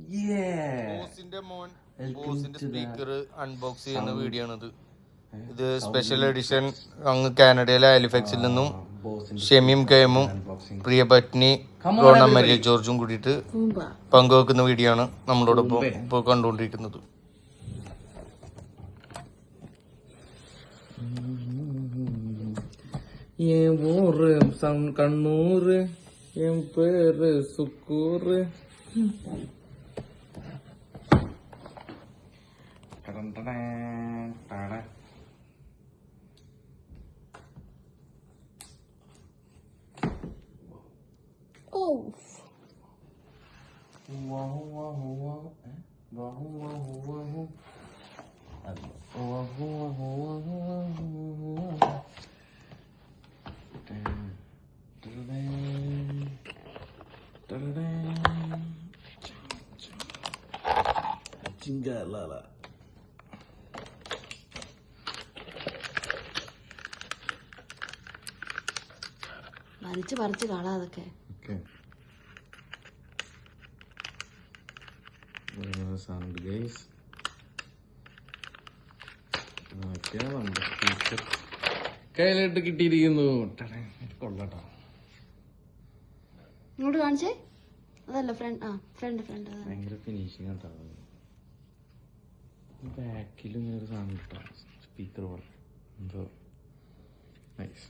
ബോസിന്റെ മോൻ ബോസിന്റെ സ്പീക്കർ അൺബോക്സ് ചെയ്യുന്ന വീഡിയോ ആണിത്. ഇത് സ്പെഷ്യൽ എഡിഷൻ അങ്ങ് കാനഡയിലെ ഹാലിഫാക്സിൽ നിന്നും ഷെമിയും കെമും പ്രിയ പത്നി റോണ മരിയ ജോർജും കൂടിയിട്ട് പങ്കുവെക്കുന്ന വീഡിയോ ആണ് നമ്മളോടൊപ്പം ഇപ്പോൾ കണ്ടുകൊണ്ടിരിക്കുന്നത്. കണ്ണൂര് പേര് സുക്കൂറ് പറിച്ച് കാണാതൊക്കെ കയ്യിലിട്ട് കിട്ടിയിരിക്കുന്നു. കൊള്ളാട്ടോ, ഇങ്ങോട്ട് കാണിച്ചേ. അതല്ല ഫ്രണ്ട് ഭയങ്കര ഫിനിഷിംഗ് ആട്ടോ. ബാക്കിലും ഇങ്ങനെ ഒരു സാധനം കിട്ടാം, സ്പീക്കർ പോലെ എന്തോ നൈസ്.